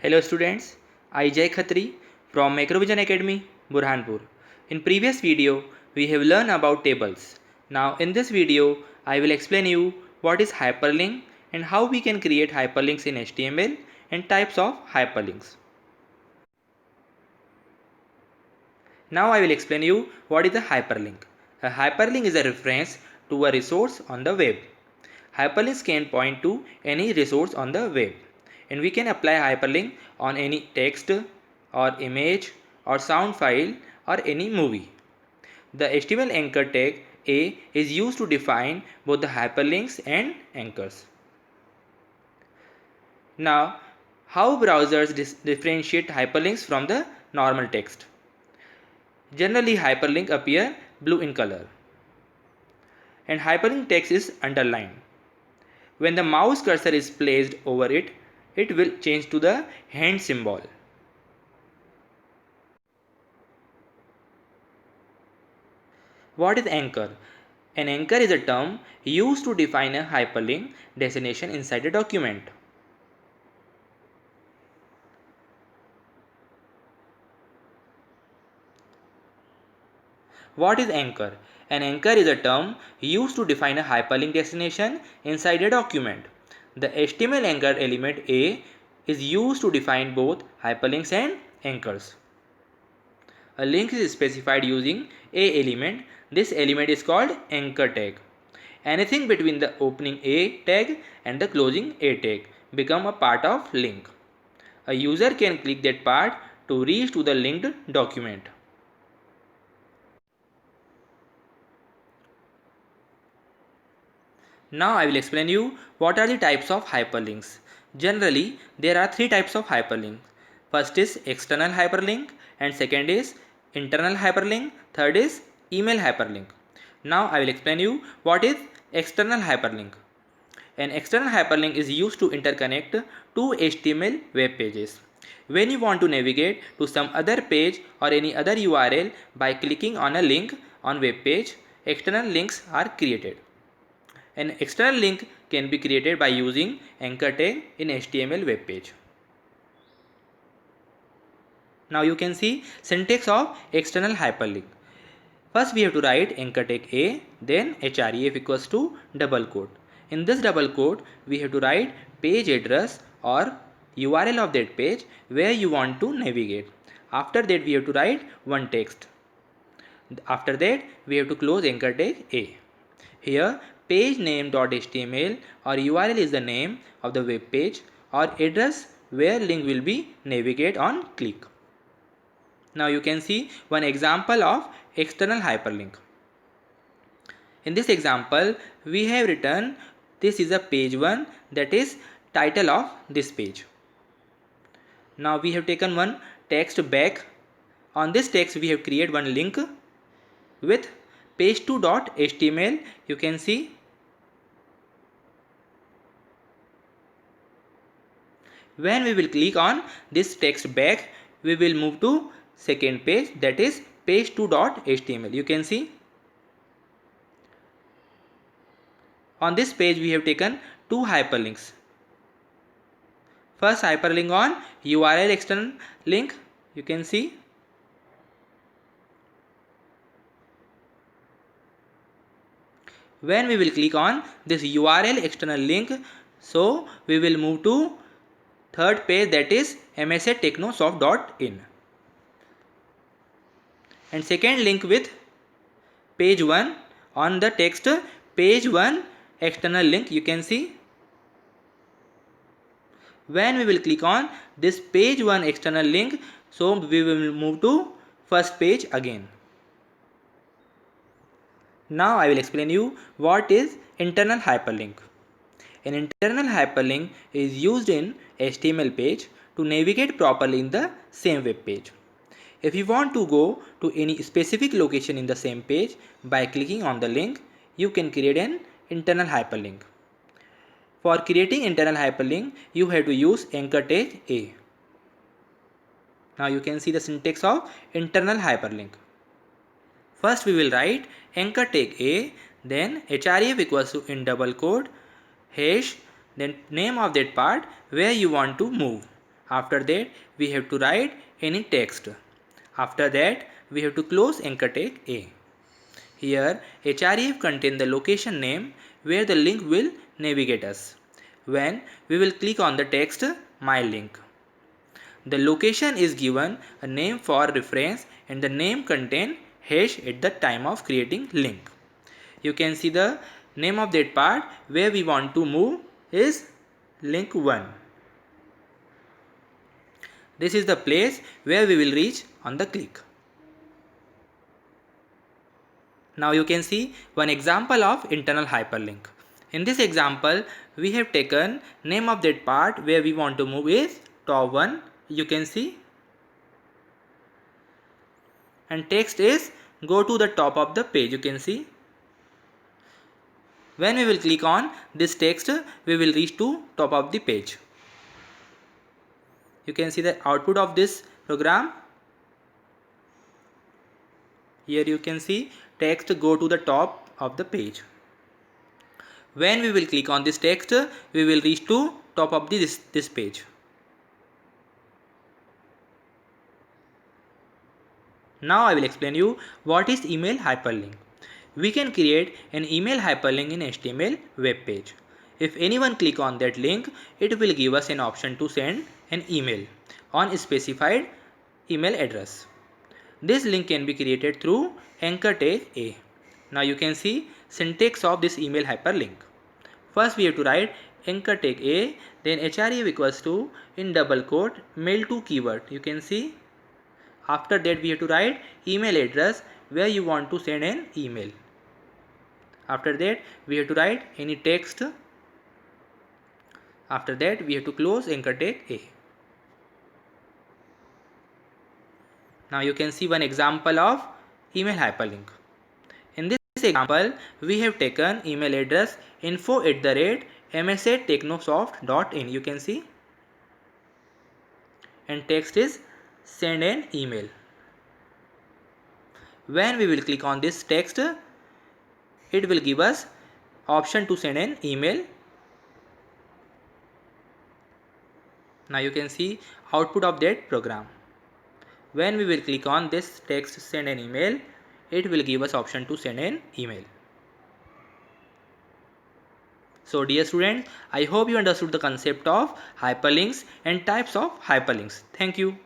Hello students, I Jay Khatri from Macrovision Academy, Burhanpur. In previous video, we have learned about tables. Now in this video, I will explain you what is hyperlink and how we can create hyperlinks in HTML and types of hyperlinks. Now I will explain you what is a hyperlink. A hyperlink is a reference to a resource on the web. Hyperlinks can point to any resource on the web, and we can apply hyperlink on any text or image or sound file or any movie. The HTML anchor tag A is used to define both the hyperlinks and anchors. Now, how browsers differentiate hyperlinks from the normal text? Generally, hyperlink appear blue in color, and hyperlink text is underlined. When the mouse cursor is placed over it, it will change to the hand symbol. What is anchor? An anchor is a term used to define a hyperlink destination inside a document. What is anchor? An anchor is a term used to define a hyperlink destination inside a document. The HTML anchor element A is used to define both hyperlinks and anchors. A link is specified using A element. This element is called anchor tag. Anything between the opening A tag and the closing A tag become a part of link. A user can click that part to reach to the linked document. Now I will explain you what are the types of hyperlinks. Generally, there are three types of hyperlink. First is external hyperlink, and second is internal hyperlink, third is email hyperlink. Now I will explain you what is external hyperlink. An external hyperlink is used to interconnect two HTML web pages. When you want to navigate to some other page or any other URL by clicking on a link on web page, external links are created. An external link can be created by using anchor tag in HTML web page. Now you can see syntax of external hyperlink. First we have to write anchor tag A, then href equals to double quote. In this double quote, we have to write page address or URL of that page where you want to navigate. After that we have to write one text. After that we have to close anchor tag A. Here page name.html or URL is the name of the web page or address where link will be navigate on click. Now you can see one example of external hyperlink. In this example, we have written this is a page 1, that is title of this page. Now we have taken one text back. On this text we have created one link with page2.html. You can see when we will click on this text back, we will move to second page, that is page2.html. You can see on this page we have taken two hyperlinks. First hyperlink on URL external link. You can see when we will click on this URL external link, so we will move to third page, that is msatechnosoft.in, and second link with page 1 on the text page 1 external link. You can see when we will click on this page 1 external link, so we will move to first page again. Now I will explain you what is internal hyperlink. An internal hyperlink is used in HTML page to navigate properly in the same web page. If you want to go to any specific location in the same page by clicking on the link, you can create an internal hyperlink. For creating internal hyperlink, you have to use anchor tag A. Now you can see the syntax of internal hyperlink. First we will write anchor tag A, then href equals to in double quote hash, then name of that part where you want to move. After that, we have to write any text. After that, we have to close anchor tag A. Here, href contains the location name where the link will navigate us. When we will click on the text My Link. The location is given a name for reference and the name contain hash at the time of creating link. You can see the name of that part where we want to move is link 1. This is the place where we will reach on the click. Now you can see one example of internal hyperlink. In this example, we have taken name of that part where we want to move is top 1. You can see, and text is go to the top of the page. You can see. When we will click on this text, we will reach to top of the page. You can see the output of this program. Here you can see text go to the top of the page. When we will click on this text, we will reach to top of this page. Now I will explain you what is email hyperlink. We can create an email hyperlink in HTML web page. If anyone click on that link, it will give us an option to send an email on a specified email address. This link can be created through anchor tag A. Now you can see syntax of this email hyperlink. First we have to write anchor tag A, then href equals to in double quote mail to keyword. You can see. After that we have to write email address where you want to send an email. After that we have to write any text. After that we have to close anchor tag A. Now you can see one example of email hyperlink. In this example, we have taken email address info@msatechnosoft.in. You can see, and text is send an email. When we will click on this text, it will give us option to send an email. Now you can see output of that program. When we will click on this text send an email, it will give us option to send an email. So dear students, I hope you understood the concept of hyperlinks and types of hyperlinks. Thank you.